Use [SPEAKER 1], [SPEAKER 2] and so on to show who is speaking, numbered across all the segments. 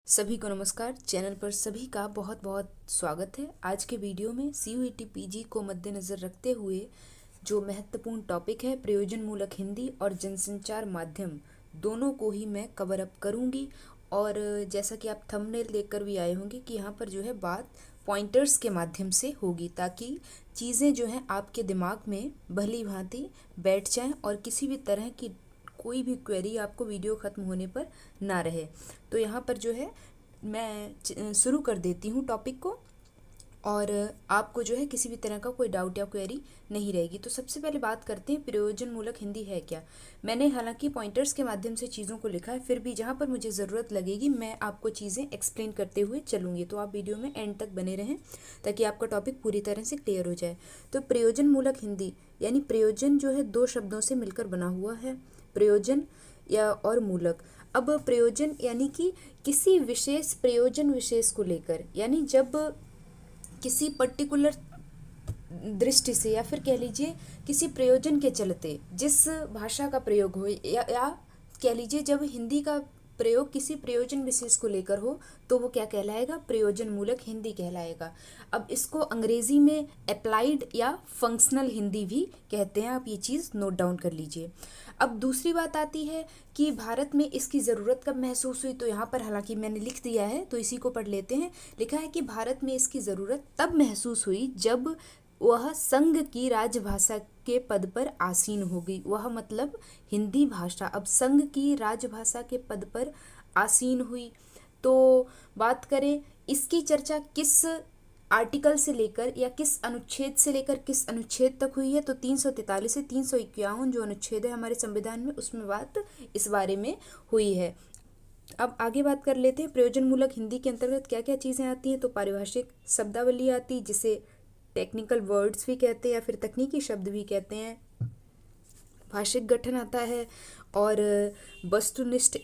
[SPEAKER 1] सभी को नमस्कार। चैनल पर सभी का बहुत बहुत स्वागत है। आज के वीडियो में CUET PG को मद्देनज़र रखते हुए जो महत्वपूर्ण टॉपिक है प्रयोजन मूलक हिंदी और जनसंचार माध्यम, दोनों को ही मैं कवर अप करूंगी। और जैसा कि आप थंबनेल देखकर भी आए होंगे कि यहाँ पर जो है बात पॉइंटर्स के माध्यम से होगी, ताकि चीज़ें जो हैं आपके दिमाग में भली भांति बैठ जाएं और किसी भी तरह की कोई भी क्वेरी आपको वीडियो ख़त्म होने पर ना रहे। तो यहाँ पर जो है मैं शुरू कर देती हूँ टॉपिक को, और आपको जो है किसी भी तरह का कोई डाउट या क्वेरी नहीं रहेगी। तो सबसे पहले बात करते हैं प्रयोजन मूलक हिंदी है क्या। मैंने हालांकि पॉइंटर्स के माध्यम से चीज़ों को लिखा है, फिर भी जहाँ पर मुझे ज़रूरत लगेगी मैं आपको चीज़ें एक्सप्लेन करते हुए चलूँगी। तो आप वीडियो में एंड तक बने रहें ताकि आपका टॉपिक पूरी तरह से क्लियर हो जाए। तो प्रयोजन मूलक हिंदी यानी प्रयोजन जो है दो शब्दों से मिलकर बना हुआ है, प्रयोजन या और मूलक। अब प्रयोजन यानी कि किसी विशेष प्रयोजन विशेष को लेकर, यानी जब किसी पर्टिकुलर दृष्टि से या फिर कह लीजिए किसी प्रयोजन के चलते जिस भाषा का प्रयोग हो, या कह लीजिए जब हिंदी का प्रयोग किसी प्रयोजन विशेष को लेकर हो, तो वो क्या कहलाएगा, प्रयोजन मूलक हिंदी कहलाएगा। अब इसको अंग्रेजी में अप्लाइड या फंक्शनल हिंदी भी कहते हैं। आप ये चीज़ नोट डाउन कर लीजिए। अब दूसरी बात आती है कि भारत में इसकी ज़रूरत कब महसूस हुई। तो यहाँ पर हालांकि मैंने लिख दिया है तो इसी को पढ़ लेते हैं। लिखा है कि भारत में इसकी ज़रूरत तब महसूस हुई जब वह संघ की राजभाषा के पद पर आसीन हो गई। वह मतलब हिंदी भाषा अब संघ की राजभाषा के पद पर आसीन हुई। तो बात करें इसकी चर्चा किस आर्टिकल से लेकर या किस अनुच्छेद से लेकर किस अनुच्छेद तक हुई है, तो 343 से 351 जो अनुच्छेद है हमारे संविधान में, उसमें बात इस बारे में हुई है। अब आगे बात कर लेते हैं प्रयोजन मूलक हिंदी के अंतर्गत क्या क्या चीज़ें आती हैं। तो पारिभाषिक शब्दावली आती, जिसे टेक्निकल वर्ड्स भी कहते हैं या फिर तकनीकी शब्द भी कहते हैं। भाषिक गठन आता है और वस्तुनिष्ठ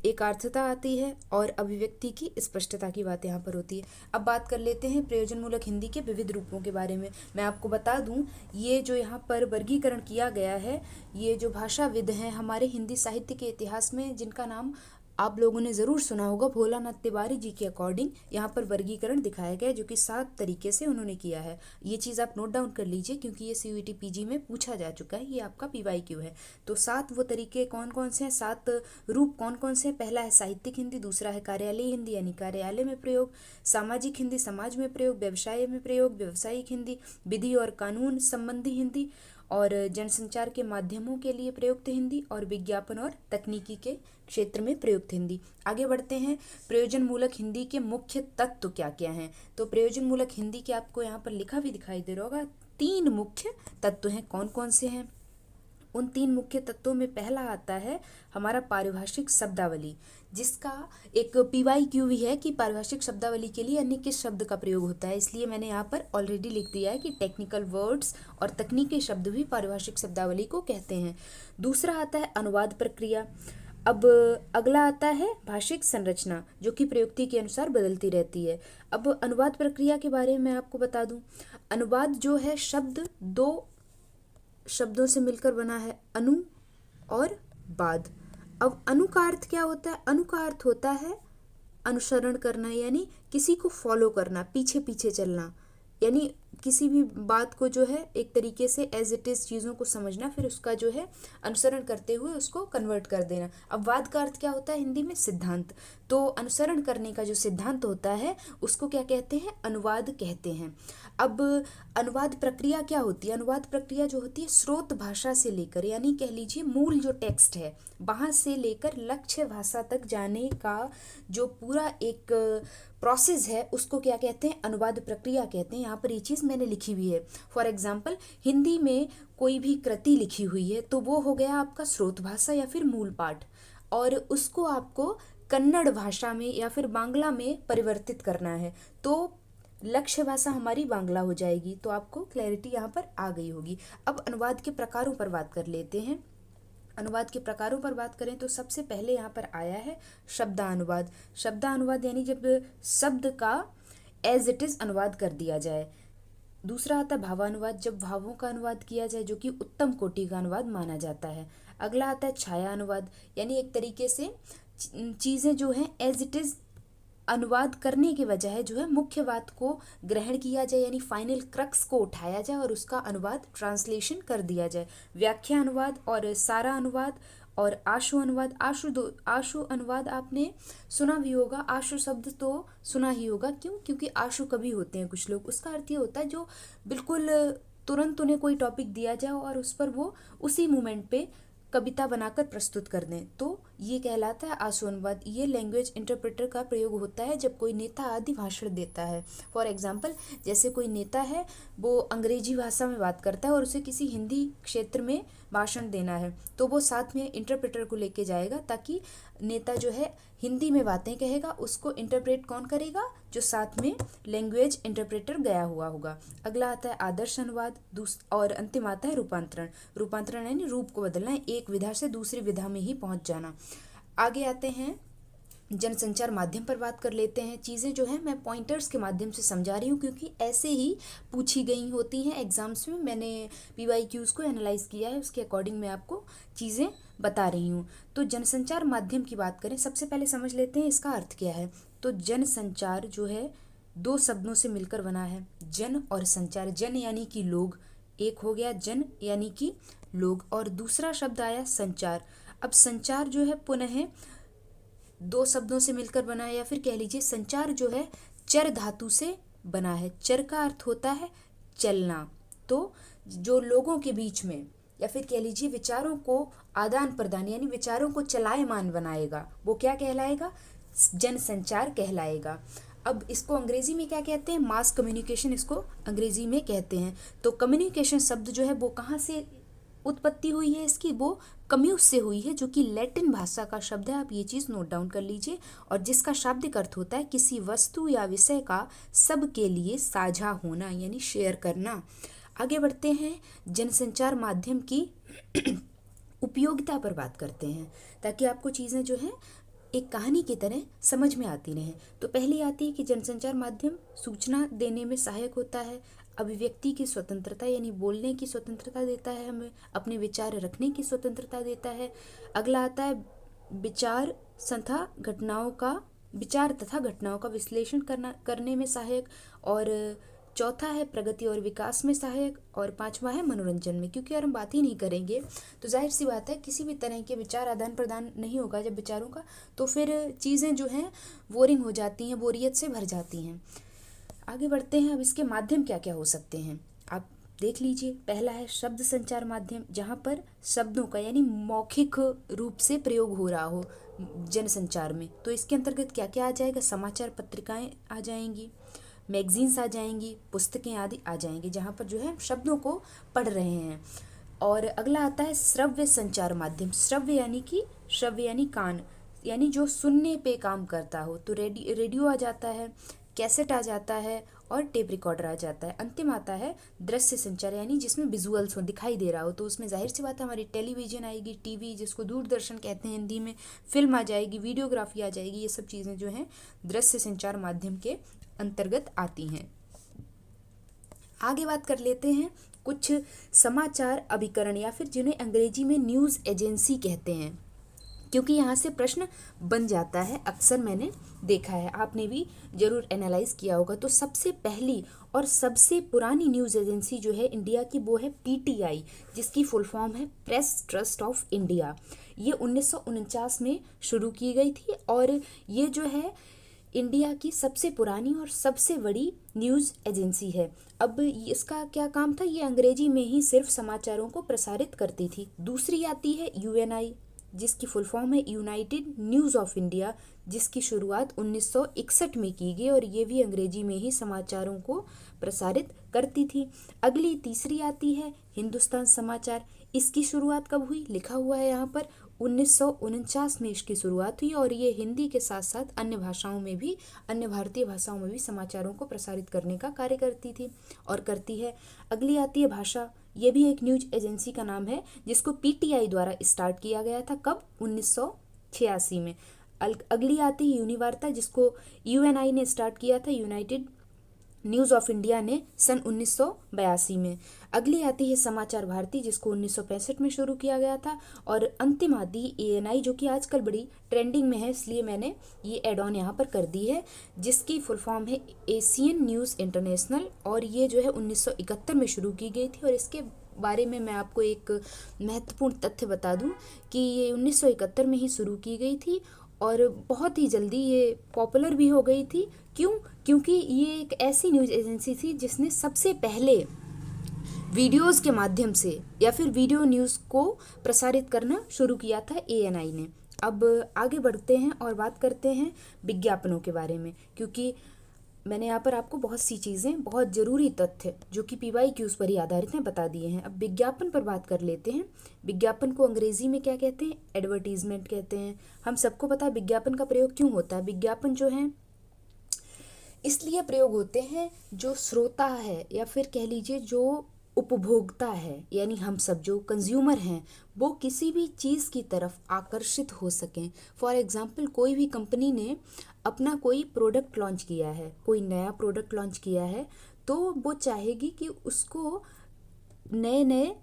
[SPEAKER 1] एकार्थता आती है और अभिव्यक्ति की स्पष्टता की बात यहाँ पर होती है। अब बात कर लेते हैं प्रयोजन मूलक हिंदी के विविध रूपों के बारे में। मैं आपको बता दूं, ये जो यहाँ पर वर्गीकरण किया गया है, ये जो भाषाविद हैं हमारे हिंदी साहित्य के इतिहास में, जिनका नाम आप लोगों ने ज़रूर सुना होगा, भोलानाथ तिवारी जी के अकॉर्डिंग यहाँ पर वर्गीकरण दिखाया गया है, जो कि 7 तरीके से उन्होंने किया है। ये चीज़ आप नोट डाउन कर लीजिए क्योंकि ये CUET PG में पूछा जा चुका है, ये आपका PYQ है। तो 7 वो तरीके कौन कौन से हैं, 7 रूप कौन कौन से हैं। पहला है साहित्यिक हिंदी, दूसरा है कार्यालयी हिंदी यानी कार्यालय में प्रयोग, सामाजिक हिंदी समाज में प्रयोग, व्यवसाय में प्रयोग व्यावसायिक हिंदी, विधि और कानून संबंधी हिंदी, और जनसंचार के माध्यमों के लिए प्रयुक्त हिंदी, और विज्ञापन और तकनीकी के क्षेत्र में प्रयुक्त हिंदी। आगे बढ़ते हैं, प्रयोजन मूलक हिंदी के मुख्य तत्व क्या क्या हैं। तो प्रयोजन मूलक हिंदी के आपको यहाँ पर लिखा भी दिखाई दे रहा होगा, 3 मुख्य तत्व हैं। कौन कौन से हैं? उन 3 मुख्य तत्वों में पहला आता है हमारा पारिभाषिक शब्दावली, जिसका एक PYQ भी है कि पारिभाषिक शब्दावली के लिए अन्य किस शब्द का प्रयोग होता है। इसलिए मैंने यहाँ पर ऑलरेडी लिख दिया है कि टेक्निकल वर्ड्स और तकनीकी शब्द भी पारिभाषिक शब्दावली को कहते हैं। दूसरा आता है अनुवाद प्रक्रिया। अब अगला आता है भाषिक संरचना, जो कि प्रयुक्ति के अनुसार बदलती रहती है। अब अनुवाद प्रक्रिया के बारे में मैं आपको बता दूं, अनुवाद जो है शब्द 2 शब्दों से मिलकर बना है, अनु और बाद। अब अनु का अर्थ क्या होता है? अनु का अर्थ होता है अनुसरण करना, यानी किसी को फॉलो करना, पीछे पीछे चलना, यानी किसी भी बात को जो है एक तरीके से एज इट इज़ चीज़ों को समझना, फिर उसका जो है अनुसरण करते हुए उसको कन्वर्ट कर देना। अब वाद का अर्थ क्या होता है हिंदी में? सिद्धांत। तो अनुसरण करने का जो सिद्धांत होता है उसको क्या कहते हैं? अनुवाद कहते हैं। अब अनुवाद प्रक्रिया क्या होती है? अनुवाद प्रक्रिया जो होती है स्रोत भाषा से लेकर, यानी कह लीजिए मूल जो टेक्स्ट है वहाँ से लेकर लक्ष्य भाषा तक जाने का जो पूरा एक प्रोसेस है, उसको क्या कहते हैं? अनुवाद प्रक्रिया कहते हैं। यहाँ पर ये चीज़ मैंने लिखी हुई है। फॉर एग्जाम्पल, हिंदी में कोई भी कृति लिखी हुई है तो वो हो गया आपका स्रोत भाषा या फिर मूल पाठ, और उसको आपको कन्नड़ भाषा में या फिर बांग्ला में परिवर्तित करना है, तो लक्ष्य भाषा हमारी बांग्ला हो जाएगी। तो आपको क्लैरिटी यहाँ पर आ गई होगी। अब अनुवाद के प्रकारों पर बात कर लेते हैं। अनुवाद के प्रकारों पर बात करें तो सबसे पहले यहाँ पर आया है शब्दानुवाद। शब्दानुवाद यानी जब शब्द का एज इट इज़ अनुवाद कर दिया जाए। दूसरा आता है भावानुवाद, जब भावों का अनुवाद किया जाए, जो कि उत्तम कोटि का अनुवाद माना जाता है। अगला आता है छाया अनुवाद, यानी एक तरीके से चीज़ें जो हैं एज इट इज़ अनुवाद करने के बजाय जो है मुख्य बात को ग्रहण किया जाए, यानी फाइनल क्रक्स को उठाया जाए और उसका अनुवाद ट्रांसलेशन कर दिया जाए। व्याख्या अनुवाद और सारा अनुवाद और आशु अनुवाद। आशु अनुवाद आपने सुना भी होगा, आशु शब्द तो सुना ही होगा। क्यों? क्योंकि आशु कवि होते हैं कुछ लोग। उसका अर्थ ये होता है जो बिल्कुल तुरंत उन्हें कोई टॉपिक दिया जाए और उस पर वो उसी मोमेंट पे कविता बनाकर प्रस्तुत कर दें, तो ये कहलाता है आशु अनुवाद। ये लैंग्वेज इंटरप्रेटर का प्रयोग होता है जब कोई नेता आदि भाषण देता है। फॉर एग्जाम्पल, जैसे कोई नेता है वो अंग्रेजी भाषा में बात करता है और उसे किसी हिंदी क्षेत्र में भाषण देना है, तो वो साथ में इंटरप्रेटर को लेके जाएगा, ताकि नेता जो है हिंदी में बातें कहेगा, उसको इंटरप्रेट कौन करेगा? जो साथ में लैंग्वेज इंटरप्रेटर गया हुआ होगा। अगला आता है आदर्श अनुवाद, और अंतिम आता है रूपांतरण। रूपांतरण यानी रूप को बदलना है, एक विधा से दूसरी विधा में ही पहुंच जाना। आगे आते हैं जनसंचार माध्यम पर बात कर लेते हैं। चीज़ें जो हैं मैं पॉइंटर्स के माध्यम से समझा रही हूँ, क्योंकि ऐसे ही पूछी गई होती हैं एग्जाम्स में। मैंने PYQs को एनालाइज किया है, उसके अकॉर्डिंग मैं आपको चीज़ें बता रही हूँ। तो जनसंचार माध्यम की बात करें, सबसे पहले समझ लेते हैं इसका अर्थ क्या है। तो जनसंचार जो है दो शब्दों से मिलकर बना है, जन और संचार। जन यानी कि लोग, एक हो गया जन यानी कि लोग, और दूसरा शब्द आया संचार। अब संचार जो है पुनः दो शब्दों से मिलकर बना है, या फिर कह लीजिए संचार जो है चर धातु से बना है। चर का अर्थ होता है चलना। तो जो लोगों के बीच में, या फिर कह लीजिए विचारों को आदान प्रदान, यानी विचारों को चलायमान बनाएगा, वो क्या कहलाएगा? जनसंचार कहलाएगा। अब इसको अंग्रेजी में क्या कहते हैं? मास कम्युनिकेशन इसको अंग्रेजी में कहते हैं। तो कम्युनिकेशन शब्द जो है वो कहाँ से उत्पत्ति हुई है इसकी? वो कम्यूस से हुई है, जो कि लैटिन भाषा का शब्द है। आप ये चीज़ नोट डाउन कर लीजिए। और जिसका शाब्दिक अर्थ होता है किसी वस्तु या विषय का सबके लिए साझा होना, यानी शेयर करना। आगे बढ़ते हैं, जनसंचार माध्यम की उपयोगिता पर बात करते हैं, ताकि आपको चीज़ें जो हैं एक कहानी की तरह समझ में आती रहें। तो पहली आती है कि जनसंचार माध्यम सूचना देने में सहायक होता है, अभिव्यक्ति की स्वतंत्रता यानी बोलने की स्वतंत्रता देता है, हमें अपने विचार रखने की स्वतंत्रता देता है। अगला आता है विचार तथा घटनाओं का विश्लेषण करने में सहायक, और चौथा है प्रगति और विकास में सहायक, और पांचवा है मनोरंजन में। क्योंकि अगर हम बात ही नहीं करेंगे तो जाहिर सी बात है किसी भी तरह के विचार आदान प्रदान नहीं होगा जब विचारों का, तो फिर चीज़ें जो हैं बोरिंग हो जाती हैं, बोरियत से भर जाती हैं। आगे बढ़ते हैं, अब इसके माध्यम क्या क्या हो सकते हैं आप देख लीजिए। पहला है शब्द संचार माध्यम, जहाँ पर शब्दों का यानी मौखिक रूप से प्रयोग हो रहा हो जनसंचार में। तो इसके अंतर्गत क्या क्या आ जाएगा? समाचार पत्रिकाएं आ जाएंगी, मैगजीन्स आ जाएंगी, पुस्तकें आदि आ जाएंगी, जहाँ पर जो है शब्दों को पढ़ रहे हैं। और अगला आता है श्रव्य संचार माध्यम। श्रव्य यानी कान, यानी जो सुनने पे काम करता हो। तो रेडियो आ जाता है, कैसेट आ जाता है, और टेप रिकॉर्डर आ जाता है। अंतिम आता है दृश्य संचार, यानी जिसमें विजुअल्स हो, दिखाई दे रहा हो। तो उसमें जाहिर सी बात है हमारी टेलीविजन आएगी, टीवी जिसको दूरदर्शन कहते हैं हिंदी में, फिल्म आ जाएगी, वीडियोग्राफी आ जाएगी। ये सब चीज़ें जो हैं दृश्य संचार माध्यम के अंतर्गत आती हैं। आगे बात कर लेते हैं कुछ समाचार अभिकरण, या फिर जिन्हें अंग्रेजी में न्यूज़ एजेंसी कहते हैं, क्योंकि यहाँ से प्रश्न बन जाता है, अक्सर मैंने देखा है, आपने भी जरूर एनालाइज किया होगा। तो सबसे पहली और सबसे पुरानी न्यूज़ एजेंसी जो है इंडिया की वो है PTI, जिसकी फुल फॉर्म है प्रेस ट्रस्ट ऑफ इंडिया। ये 1949 में शुरू की गई थी, और ये जो है इंडिया की सबसे पुरानी और सबसे बड़ी न्यूज़ एजेंसी है। अब इसका क्या काम था? ये अंग्रेजी में ही सिर्फ समाचारों को प्रसारित करती थी। दूसरी आती है UNI, जिसकी फुल फॉर्म है यूनाइटेड न्यूज़ ऑफ इंडिया, जिसकी शुरुआत 1961 में की गई, और ये भी अंग्रेजी में ही समाचारों को प्रसारित करती थी। अगली तीसरी आती है हिंदुस्तान समाचार। इसकी शुरुआत कब हुई? लिखा हुआ है यहाँ पर 1949 में इसकी शुरुआत हुई, और ये हिंदी के साथ साथ अन्य भारतीय भाषाओं में भी समाचारों को प्रसारित करने का कार्य करती थी और करती है। अगली आती है भाषा। ये भी एक न्यूज एजेंसी का नाम है, जिसको PTI द्वारा स्टार्ट किया गया था। कब? 1986 में। अगली आती है यूनिवार्ता, जिसको UNI ने स्टार्ट किया था, यूनाइटेड न्यूज़ ऑफ इंडिया ने सन 1982 में। अगली आती है समाचार भारती, जिसको 1965 में शुरू किया गया था। और अंतिम आती है एएनआई, जो कि आजकल बड़ी ट्रेंडिंग में है, इसलिए मैंने ये एड ऑन यहाँ पर कर दी है, जिसकी फुल फॉर्म है एशियन न्यूज़ इंटरनेशनल। और ये जो है 1971 में शुरू की गई थी। और इसके बारे में मैं आपको एक महत्वपूर्ण तथ्य बता दूं कि ये 1971 में ही शुरू की गई थी और बहुत ही जल्दी ये पॉपुलर भी हो गई थी। क्यों? क्योंकि ये एक ऐसी न्यूज़ एजेंसी थी जिसने सबसे पहले वीडियोस के माध्यम से या फिर वीडियो न्यूज़ को प्रसारित करना शुरू किया था एएनआई ने। अब आगे बढ़ते हैं और बात करते हैं विज्ञापनों के बारे में, क्योंकि मैंने यहाँ पर आपको बहुत सी चीज़ें, बहुत ज़रूरी तथ्य जो कि PYQs पर ही आधारित हैं, बता दिए हैं। अब विज्ञापन पर बात कर लेते हैं। विज्ञापन को अंग्रेजी में क्या कहते हैं? एडवर्टीजमेंट कहते हैं। हम सबको पता है विज्ञापन का प्रयोग क्यों होता है। विज्ञापन जो है इसलिए प्रयोग होते हैं, जो श्रोता है या फिर कह लीजिए जो उपभोक्ता है, यानी हम सब जो कंज्यूमर हैं, वो किसी भी चीज़ की तरफ आकर्षित हो सकें। फॉर एग्जांपल, कोई भी कंपनी ने अपना कोई प्रोडक्ट लॉन्च किया है, कोई नया प्रोडक्ट लॉन्च किया है, तो वो चाहेगी कि उसको नए नए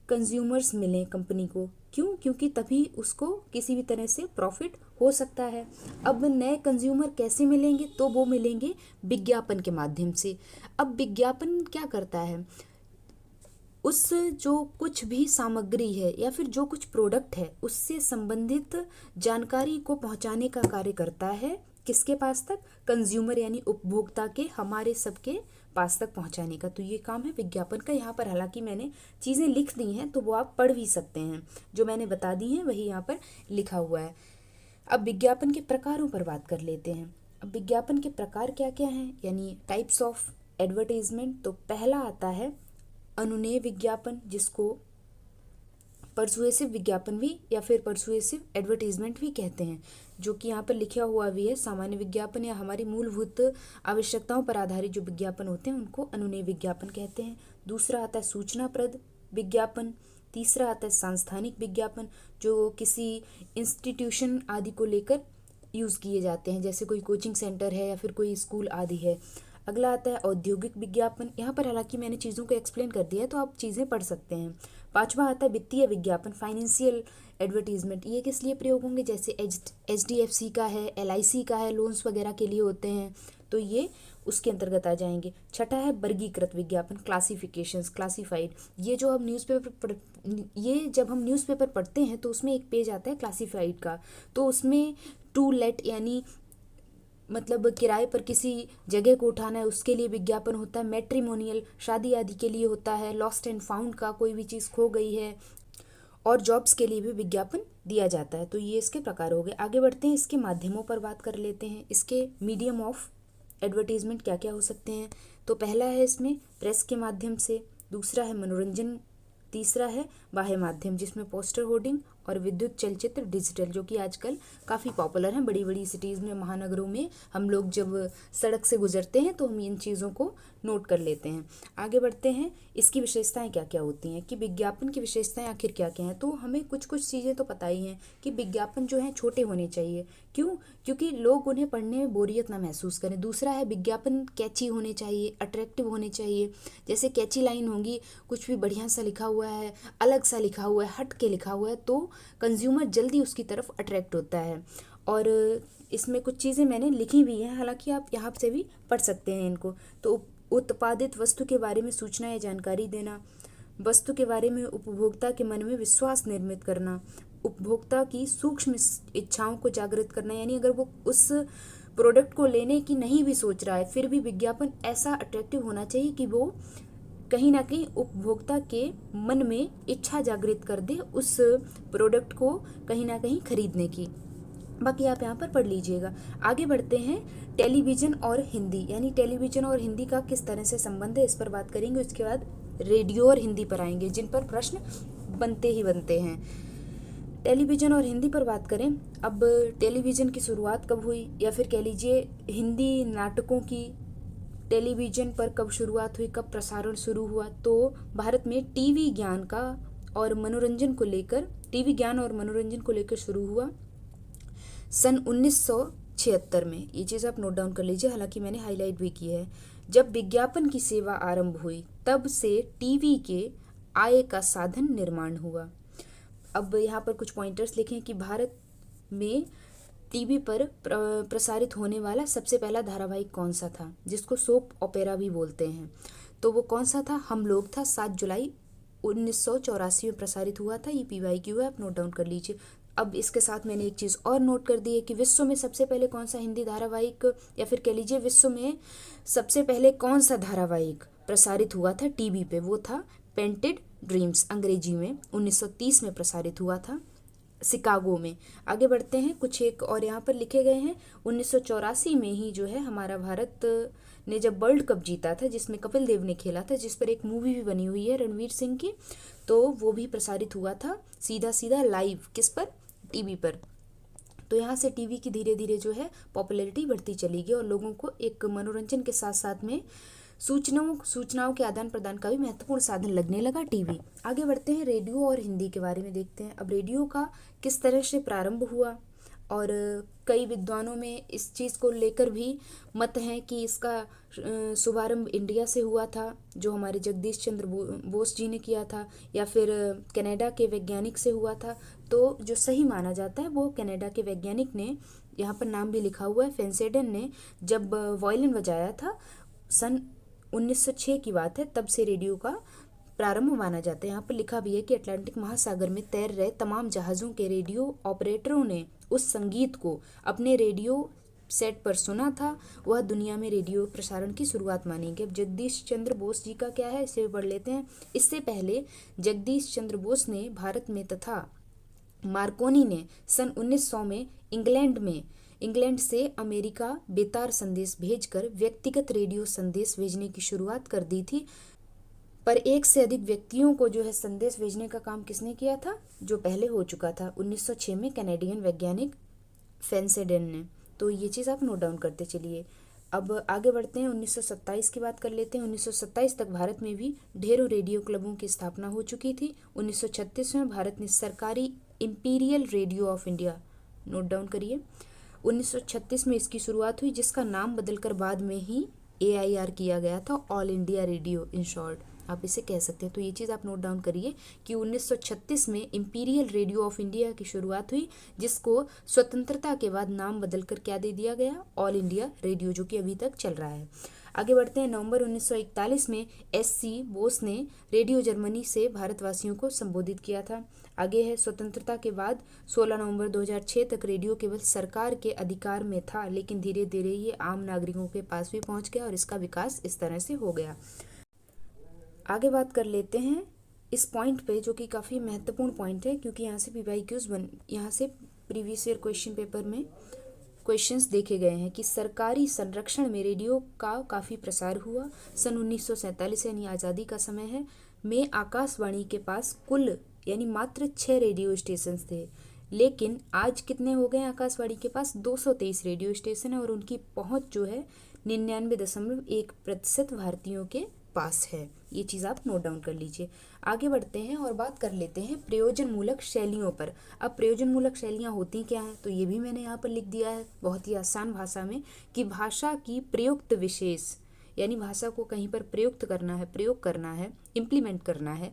[SPEAKER 1] कंज्यूमर्स मिलें कंपनी को। क्यों? क्योंकि तभी उसको किसी भी तरह से प्रॉफिट हो सकता है। अब नए कंज्यूमर कैसे मिलेंगे? तो वो मिलेंगे विज्ञापन के माध्यम से। अब विज्ञापन क्या करता है? उस जो कुछ भी सामग्री है या फिर जो कुछ प्रोडक्ट है, उससे संबंधित जानकारी को पहुंचाने का कार्य करता है। किसके पास तक? कंज्यूमर यानी उपभोक्ता के, हमारे सबके पास तक पहुंचाने का। तो ये काम है विज्ञापन का। यहाँ पर हालांकि मैंने चीज़ें लिख दी हैं, तो वो आप पढ़ भी सकते हैं। जो मैंने बता दी हैं वही यहाँ पर लिखा हुआ है। अब विज्ञापन के प्रकारों पर बात कर लेते हैं। अब विज्ञापन के प्रकार क्या क्या हैं, यानी टाइप्स ऑफ एडवर्टाइजमेंट। तो पहला आता है अनुनेय विज्ञापन, जिसको परसुएसिव विज्ञापन भी या फिर परसुएसिव एडवर्टीजमेंट भी कहते हैं, जो कि यहाँ पर लिखा हुआ भी है। सामान्य विज्ञापन या हमारी मूलभूत आवश्यकताओं पर आधारित जो विज्ञापन होते हैं उनको अनुनेय विज्ञापन कहते हैं। दूसरा आता है सूचनाप्रद विज्ञापन। तीसरा आता है सांस्थानिक विज्ञापन, जो किसी इंस्टीट्यूशन आदि को लेकर यूज़ किए जाते हैं, जैसे कोई कोचिंग सेंटर है या फिर कोई स्कूल आदि है। अगला आता है औद्योगिक विज्ञापन। यहाँ पर हालांकि मैंने चीज़ों को एक्सप्लेन कर दिया है, तो आप चीज़ें पढ़ सकते हैं। पांचवा आता है वित्तीय विज्ञापन, फाइनेंशियल एडवर्टीजमेंट। ये किस लिए प्रयोग होंगे? जैसे HDFC का है, LIC का है, लोन्स वगैरह के लिए होते हैं, तो ये उसके अंतर्गत आ जाएंगे। छठा है वर्गीकृत विज्ञापन, क्लासिफिकेशंस, क्लासिफाइड। ये जो हम जब हम न्यूज़पेपर पढ़ते हैं तो उसमें एक पेज आता है क्लासिफाइड का, तो उसमें टू लेट यानी मतलब किराए पर किसी जगह को उठाना है, उसके लिए विज्ञापन होता है। मैट्रिमोनियल, शादी आदि के लिए होता है। लॉस्ट एंड फाउंड का, कोई भी चीज़ खो गई है। और जॉब्स के लिए भी विज्ञापन दिया जाता है। तो ये इसके प्रकार हो गए। आगे बढ़ते हैं, इसके माध्यमों पर बात कर लेते हैं। इसके मीडियम ऑफ एडवर्टीजमेंट क्या क्या हो सकते हैं। तो पहला है इसमें प्रेस के माध्यम से, दूसरा है मनोरंजन, तीसरा है बाह्य माध्यम, जिसमें पोस्टर, होर्डिंग और विद्युत चलचित्र, डिजिटल, जो कि आजकल काफ़ी पॉपुलर हैं। बड़ी बड़ी सिटीज़ में, महानगरों में हम लोग जब सड़क से गुजरते हैं तो हम इन चीज़ों को नोट कर लेते हैं। आगे बढ़ते हैं, इसकी विशेषताएं क्या क्या होती हैं, कि विज्ञापन की विशेषताएं आखिर क्या क्या हैं। तो हमें कुछ कुछ चीज़ें तो पता ही हैं कि विज्ञापन जो हैं छोटे होने चाहिए। क्यों? क्योंकि लोग उन्हें पढ़ने में बोरियत ना महसूस करें। दूसरा है विज्ञापन कैची होने चाहिए, अट्रैक्टिव होने चाहिए। जैसे कैची लाइन होंगी, कुछ भी बढ़िया सा लिखा हुआ है, अलग सा लिखा हुआ है, हट के लिखा हुआ है, तो कंज्यूमर जल्दी उसकी तरफ अट्रैक्ट होता है। और इसमें कुछ चीज़ें मैंने लिखी भी हैं, हालांकि आप यहाँ से भी पढ़ सकते हैं इनको। तो उत्पादित वस्तु के बारे में सूचना या जानकारी देना, वस्तु के बारे में उपभोक्ता के मन में विश्वास निर्मित करना, उपभोक्ता की सूक्ष्म इच्छाओं को जागृत करना, यानी अगर वो उस प्रोडक्ट को लेने की नहीं भी सोच रहा है, फिर भी विज्ञापन ऐसा अट्रैक्टिव होना चाहिए कि वो कहीं ना कहीं उपभोक्ता के मन में इच्छा जागृत कर दे उस प्रोडक्ट को कहीं ना कहीं खरीदने की। बाकी आप यहाँ पर पढ़ लीजिएगा। आगे बढ़ते हैं, टेलीविज़न और हिंदी, यानी टेलीविज़न और हिंदी का किस तरह से संबंध है, इस पर बात करेंगे। उसके बाद रेडियो और हिंदी पर आएंगे, जिन पर प्रश्न बनते ही बनते हैं। टेलीविज़न और हिंदी पर बात करें, अब टेलीविज़न की शुरुआत कब हुई, या फिर कह लीजिए हिंदी नाटकों की टेलीविज़न पर कब शुरुआत हुई, कब प्रसारण शुरू हुआ। तो भारत में टीवी ज्ञान और मनोरंजन को लेकर शुरू हुआ सन 1976 में। ये चीज़ आप नोट डाउन कर लीजिए, हालांकि मैंने हाईलाइट भी की है। जब विज्ञापन की सेवा आरंभ हुई तब से टीवी के आय का साधन निर्माण हुआ। अब यहाँ पर कुछ पॉइंटर्स लिखें कि भारत में टीवी पर प्रसारित होने वाला सबसे पहला धारावाहिक कौन सा था, जिसको सोप ओपेरा भी बोलते हैं। तो वो कौन सा था? हम लोग था। 7 जुलाई 1984 में प्रसारित हुआ था। ये PYQ है, आप नोट डाउन कर लीजिए। अब इसके साथ मैंने एक चीज़ और नोट कर दी है कि विश्व में सबसे पहले कौन सा हिंदी धारावाहिक, या फिर कह लीजिए विश्व में सबसे पहले कौन सा धारावाहिक प्रसारित हुआ था टीवी पे, वो था पेंटेड ड्रीम्स, अंग्रेजी में 1930 में प्रसारित हुआ था शिकागो में। आगे बढ़ते हैं, कुछ एक और यहाँ पर लिखे गए हैं। 1984 में ही जो है हमारा भारत ने जब वर्ल्ड कप जीता था, जिसमें कपिल देव ने खेला था, जिस पर एक मूवी भी बनी हुई है रणवीर सिंह की, तो वो भी प्रसारित हुआ था सीधा सीधा लाइव, किस पर? टीवी पर। तो यहाँ से टीवी की धीरे धीरे जो है पॉपुलैरिटी बढ़ती चली गई और लोगों को एक मनोरंजन के साथ साथ में सूचनाओं के आदान प्रदान का भी महत्वपूर्ण साधन लगने लगा टीवी। आगे बढ़ते हैं, रेडियो और हिंदी के बारे में देखते हैं। अब रेडियो का किस तरह से प्रारंभ हुआ, और कई विद्वानों में इस चीज़ को लेकर भी मत हैं कि इसका शुभारंभ इंडिया से हुआ था, जो हमारे जगदीश चंद्र बोस जी ने किया था, या फिर कनाडा के वैज्ञानिक से हुआ था। तो जो सही माना जाता है वो कनाडा के वैज्ञानिक ने, यहाँ पर नाम भी लिखा हुआ है, फेंसेडन ने जब वायलिन बजाया था सन 1906 की बात है, तब से रेडियो का प्रारंभ माना जाता है। यहाँ पर लिखा भी है कि अटलांटिक महासागर में तैर रहे तमाम जहाज़ों के रेडियो ऑपरेटरों ने उस संगीत को अपने रेडियो सेट पर सुना था। वह दुनिया में रेडियो प्रसारण की शुरुआत मानी गई। अब जगदीश चंद्र बोस जी का क्या है, इसे भी पढ़ लेते हैं। इससे पहले जगदीश चंद्र बोस ने भारत में तथा मार्कोनी ने सन 1900 में इंग्लैंड से अमेरिका बेतार संदेश भेजकर व्यक्तिगत रेडियो संदेश भेजने की शुरुआत कर दी थी। पर एक से अधिक व्यक्तियों को जो है संदेश भेजने का काम किसने किया था? जो पहले हो चुका था 1906 में कैनेडियन वैज्ञानिक फेंसेडेन ने। तो ये चीज़ आप नोट डाउन करते चलिए। अब आगे बढ़ते हैं, 1927 की बात कर लेते हैं। 1927 तक भारत में भी ढेरों रेडियो क्लबों की स्थापना हो चुकी थी। 1936 में भारत ने सरकारी imperial radio of India, note down करिए, 1936 में इसकी शुरुआत हुई, जिसका नाम बदलकर बाद में ही AIR किया गया था, all India radio in short आप इसे कह सकते हैं। तो ये चीज़ आप नोट डाउन करिए कि 1936 में इंपीरियल रेडियो ऑफ इंडिया की शुरुआत हुई, जिसको स्वतंत्रता के बाद नाम बदलकर क्या दे दिया गया? ऑल इंडिया रेडियो, जो कि अभी तक चल रहा है। आगे बढ़ते हैं, नवंबर 1941 में SC बोस ने रेडियो जर्मनी से भारतवासियों को संबोधित किया था। आगे है, स्वतंत्रता के बाद 16 नवंबर 2006 तक रेडियो केवल सरकार के अधिकार में था, लेकिन धीरे धीरे ये आम नागरिकों के पास भी पहुंच गया और इसका विकास इस तरह से हो गया। आगे बात कर लेते हैं इस पॉइंट पे, जो कि काफ़ी महत्वपूर्ण पॉइंट है, क्योंकि यहाँ से यहाँ से प्रीवियस ईयर क्वेश्चन पेपर में क्वेश्चंस देखे गए हैं कि सरकारी संरक्षण में रेडियो का काफ़ी प्रसार हुआ। सन 1947 यानी आज़ादी का समय है में आकाशवाणी के पास कुल यानी मात्र 6 रेडियो स्टेशन थे, लेकिन आज कितने हो गए? आकाशवाणी के पास 223 रेडियो स्टेशन है और उनकी पहुंच जो है 99.1% भारतीयों के पास है। ये चीज़ आप नोट डाउन कर लीजिए। आगे बढ़ते हैं और बात कर लेते हैं प्रयोजन मूलक शैलियों पर। अब प्रयोजन मूलक शैलियाँ होती क्या हैं, तो ये भी मैंने यहाँ पर लिख दिया है बहुत ही आसान भाषा में कि भाषा की प्रयुक्त विशेष, यानी भाषा को कहीं पर प्रयुक्त करना है, प्रयोग करना है, इम्प्लीमेंट करना है,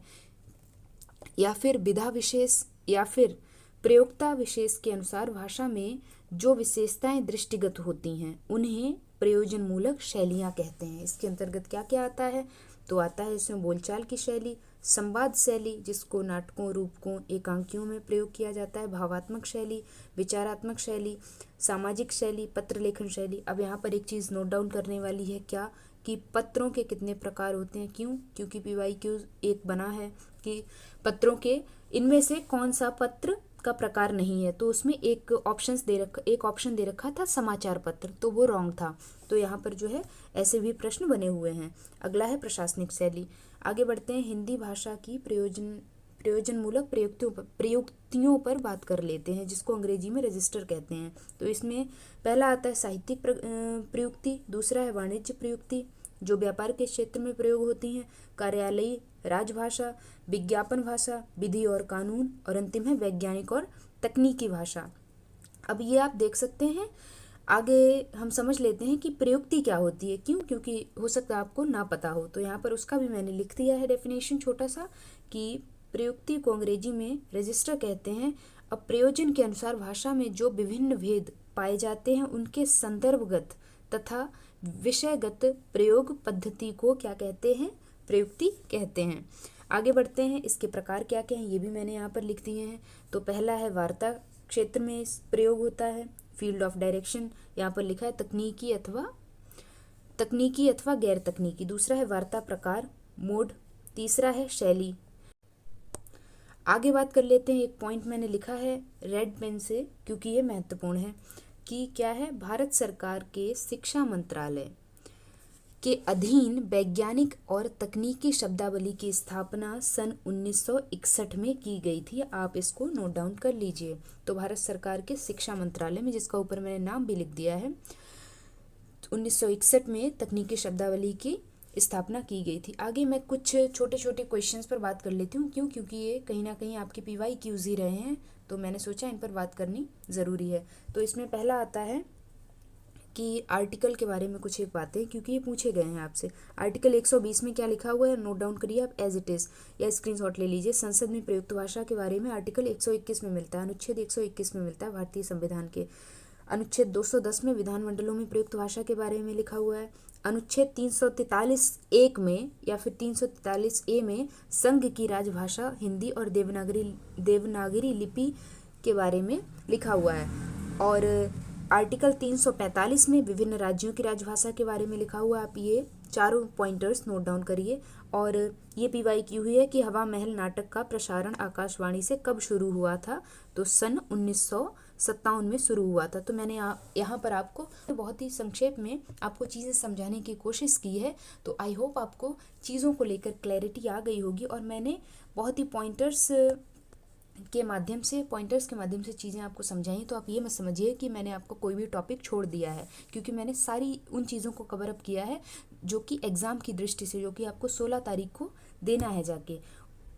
[SPEAKER 1] या फिर विधा विशेष या फिर प्रयोक्ता विशेष के अनुसार भाषा में जो विशेषताएं दृष्टिगत होती हैं उन्हें प्रयोजन मूलक शैलियाँ कहते हैं। इसके अंतर्गत क्या क्या आता है? तो आता है इसमें बोलचाल की शैली, संवाद शैली जिसको नाटकों, रूपकों, एकांकियों में प्रयोग किया जाता है, भावात्मक शैली, विचारात्मक शैली, सामाजिक शैली, पत्र लेखन शैली। अब यहाँ पर एक चीज़ नोट डाउन करने वाली है, क्या कि पत्रों के कितने प्रकार होते हैं। क्यों? क्योंकि PYQ एक बना है कि पत्रों के इनमें से कौन सा पत्र का प्रकार नहीं है, तो उसमें एक ऑप्शन दे रखा था समाचार पत्र, तो वो रॉन्ग था। तो यहाँ पर जो है ऐसे भी प्रश्न बने हुए हैं। अगला है प्रशासनिक शैली। आगे बढ़ते हैं, हिंदी भाषा की प्रयोजन मूलक प्रयुक्तियों पर बात कर लेते हैं, जिसको अंग्रेजी में रजिस्टर कहते हैं। तो इसमें पहला आता है साहित्यिक प्रयुक्ति, दूसरा है वाणिज्य प्रयुक्ति जो व्यापार के क्षेत्र में प्रयोग होती हैं, कार्यालयी राजभाषा, विज्ञापन भाषा, विधि और कानून, और अंतिम है वैज्ञानिक और तकनीकी भाषा। अब ये आप देख सकते हैं आगे हम समझ लेते हैं कि प्रयुक्ति क्या होती है। क्यों? क्योंकि हो सकता है आपको ना पता हो, तो यहाँ पर उसका भी मैंने लिख दिया है डेफिनेशन छोटा सा, कि प्रयुक्ति को अंग्रेजी में रजिस्टर कहते हैं। अब प्रयोजन के अनुसार भाषा में जो विभिन्न भेद पाए जाते हैं उनके संदर्भगत तथा विषयगत प्रयोग पद्धति को क्या कहते हैं? प्रयुक्ति कहते हैं। आगे बढ़ते हैं, इसके प्रकार क्या क्या हैं ये भी मैंने यहाँ पर लिख दिए हैं। तो पहला है वार्ता क्षेत्र में प्रयोग होता है। फील्ड ऑफ डायरेक्शन यहाँ पर लिखा है तकनीकी अथवा गैर तकनीकी। दूसरा है वार्ता प्रकार मोड। तीसरा है शैली। आगे बात कर लेते हैं, एक पॉइंट मैंने लिखा है रेड पेन से क्योंकि ये महत्वपूर्ण है, कि क्या है, भारत सरकार के शिक्षा मंत्रालय के अधीन वैज्ञानिक और तकनीकी शब्दावली की स्थापना सन 1961 में की गई थी। आप इसको नोट डाउन कर लीजिए। तो भारत सरकार के शिक्षा मंत्रालय में, जिसका ऊपर मैंने नाम भी लिख दिया है, 1961 में तकनीकी शब्दावली की स्थापना की गई थी। आगे मैं कुछ छोटे छोटे क्वेश्चंस पर बात कर लेती हूँ। क्यों? क्योंकि ये कहीं ना कहीं आपके PYQs ही रहे हैं, तो मैंने सोचा इन पर बात करनी ज़रूरी है। तो इसमें पहला आता है कि आर्टिकल के बारे में कुछ एक बातें, क्योंकि ये पूछे गए हैं आपसे। आर्टिकल 120 में क्या लिखा हुआ है, नोट डाउन करिए आप एज इट इज़ या स्क्रीनशॉट ले लीजिए। संसद में प्रयुक्त भाषा के बारे में आर्टिकल 121 में मिलता है, अनुच्छेद 121 में मिलता है भारतीय संविधान के। अनुच्छेद 210 में विधानमंडलों में प्रयुक्त भाषा के बारे में लिखा हुआ है। अनुच्छेद 343(1) में या फिर 343(a) में संघ की राजभाषा हिंदी और देवनागरी लिपि के बारे में लिखा हुआ है। और आर्टिकल 345 में विभिन्न राज्यों की राजभाषा के बारे में लिखा हुआ है। आप ये चारों पॉइंटर्स नोट डाउन करिए। और ये PYQ है कि हवा महल नाटक का प्रसारण आकाशवाणी से कब शुरू हुआ था, तो सन 1957 में शुरू हुआ था। तो मैंने यहाँ पर आपको बहुत ही संक्षेप में आपको चीज़ें समझाने की कोशिश की है। तो आई होप आपको चीज़ों को लेकर क्लैरिटी आ गई होगी। और मैंने बहुत ही पॉइंटर्स के माध्यम से चीज़ें आपको समझाई। तो आप ये मत समझिए कि मैंने आपको कोई भी टॉपिक छोड़ दिया है, क्योंकि मैंने सारी उन चीज़ों को कवर अप किया है जो कि एग्ज़ाम की दृष्टि से, जो कि आपको 16 तारीख को देना है जाके,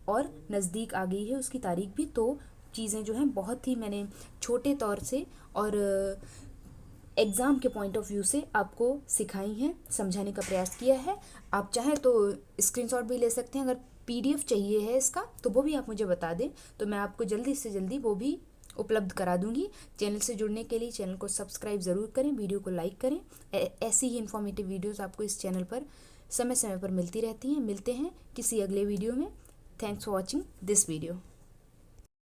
[SPEAKER 1] और नज़दीक आ गई है उसकी तारीख भी। तो चीज़ें जो हैं बहुत ही मैंने छोटे तौर से और एग्ज़ाम के पॉइंट ऑफ व्यू से आपको सिखाई हैं, समझाने का प्रयास किया है। आप चाहें तो स्क्रीनशॉट भी ले सकते हैं। अगर PDF चाहिए है इसका तो वो भी आप मुझे बता दें, तो मैं आपको जल्दी से जल्दी वो भी उपलब्ध करा दूंगी। चैनल से जुड़ने के लिए चैनल को सब्सक्राइब ज़रूर करें, वीडियो को लाइक करें। ऐसी ही इन्फॉर्मेटिव वीडियोस आपको इस चैनल पर समय समय पर मिलती रहती हैं। मिलते हैं किसी अगले वीडियो में। Thanks for watching this video.